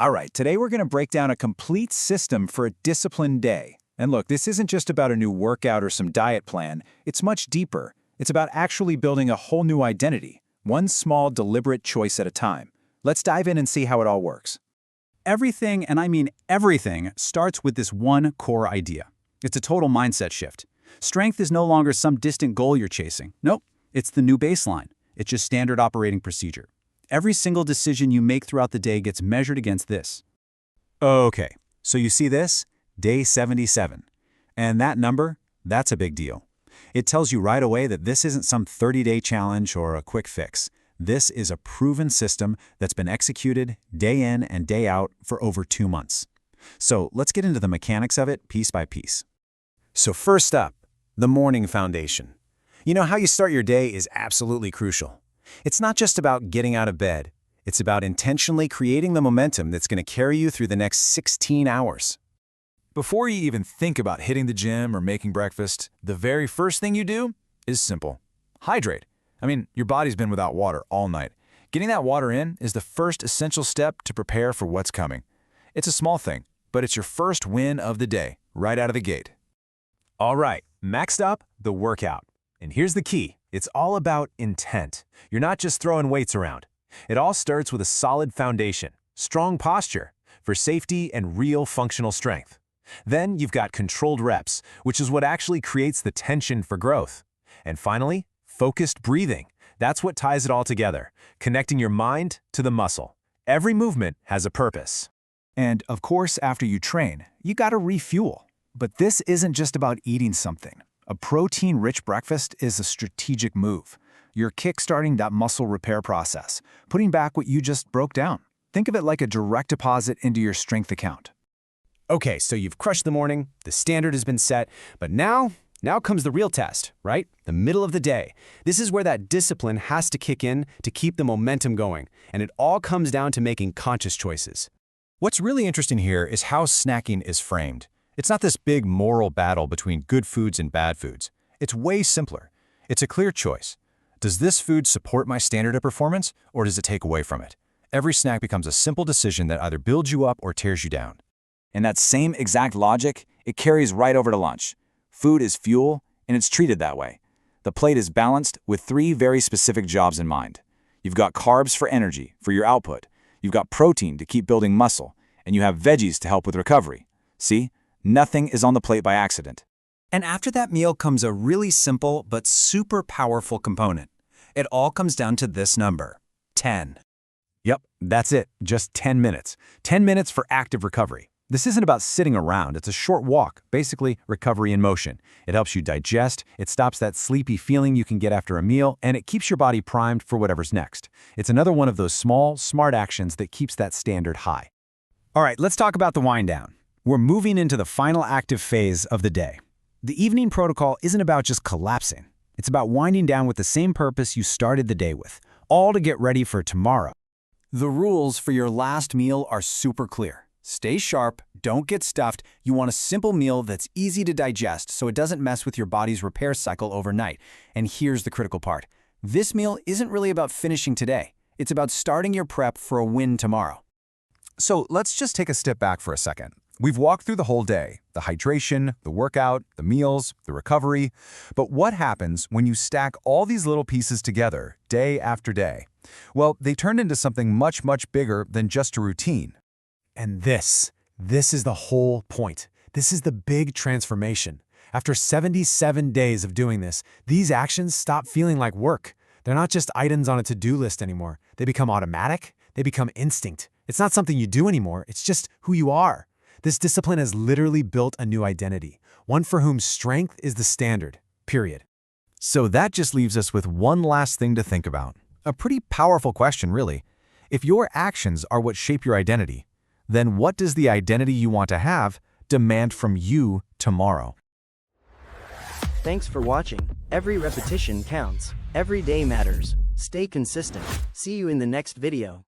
All right, today we're going to break down a complete system for a disciplined day. And look, this isn't just about a new workout or some diet plan. It's much deeper. It's about actually building a whole new identity, one small, deliberate choice at a time. Let's dive in and see how it all works. Everything, and I mean everything, starts with this one core idea. It's a total mindset shift. Strength is no longer some distant goal you're chasing. Nope, it's the new baseline. It's just standard operating procedure. Every single decision you make throughout the day gets measured against this. Okay, so you see this? Day 77. And that number, that's a big deal. It tells you right away that this isn't some 30-day challenge or a quick fix. This is a proven system that's been executed day in and day out for over 2 months. So let's get into the mechanics of it piece by piece. So first up, the morning foundation. You know, how you start your day is absolutely crucial. It's not just about getting out of bed. It's about intentionally creating the momentum that's going to carry you through the next 16 hours. Before you even think about hitting the gym or making breakfast, the very first thing you do is simple. Hydrate. I mean, your body's been without water all night. Getting that water in is the first essential step to prepare for what's coming. It's a small thing, but it's your first win of the day, right out of the gate. All right, next up, the workout. And here's the key. It's all about intent. You're not just throwing weights around. It all starts with a solid foundation, strong posture, for safety and real functional strength. Then you've got controlled reps, which is what actually creates the tension for growth. And finally, focused breathing. That's what ties it all together, connecting your mind to the muscle. Every movement has a purpose. And of course, after you train, you gotta refuel. But this isn't just about eating something. A protein-rich breakfast is a strategic move. You're kickstarting that muscle repair process, putting back what you just broke down. Think of it like a direct deposit into your strength account. Okay, so you've crushed the morning, the standard has been set, but now comes the real test, right? The middle of the day. This is where that discipline has to kick in to keep the momentum going, and it all comes down to making conscious choices. What's really interesting here is how snacking is framed. It's not this big moral battle between good foods and bad foods. It's way simpler. It's a clear choice. Does this food support my standard of performance, or does it take away from it? Every snack becomes a simple decision that either builds you up or tears you down. And that same exact logic, it carries right over to lunch. Food is fuel, and it's treated that way. The plate is balanced with 3 very specific jobs in mind. You've got carbs for energy, for your output. You've got protein to keep building muscle, and you have veggies to help with recovery. See? Nothing is on the plate by accident. And after that meal comes a really simple but super powerful component. It all comes down to this number, 10. Yep, that's it. Just 10 minutes. 10 minutes for active recovery. This isn't about sitting around. It's a short walk, basically recovery in motion. It helps you digest, it stops that sleepy feeling you can get after a meal, and it keeps your body primed for whatever's next. It's another one of those small, smart actions that keeps that standard high. All right, let's talk about the wind down. We're moving into the final active phase of the day. The evening protocol isn't about just collapsing. It's about winding down with the same purpose you started the day with, all to get ready for tomorrow. The rules for your last meal are super clear. Stay sharp, don't get stuffed. You want a simple meal that's easy to digest so it doesn't mess with your body's repair cycle overnight. And here's the critical part. This meal isn't really about finishing today. It's about starting your prep for a win tomorrow. So let's just take a step back for a second. We've walked through the whole day, the hydration, the workout, the meals, the recovery. But what happens when you stack all these little pieces together day after day? Well, they turn into something much, much bigger than just a routine. And this is the whole point. This is the big transformation. After 77 days of doing this, these actions stop feeling like work. They're not just items on a to-do list anymore. They become automatic. They become instinct. It's not something you do anymore. It's just who you are. This discipline has literally built a new identity, one for whom strength is the standard, period. So that just leaves us with one last thing to think about. A pretty powerful question, really. If your actions are what shape your identity, then what does the identity you want to have demand from you tomorrow? Thanks for watching. Every repetition counts. Every day matters. Stay consistent. See you in the next video.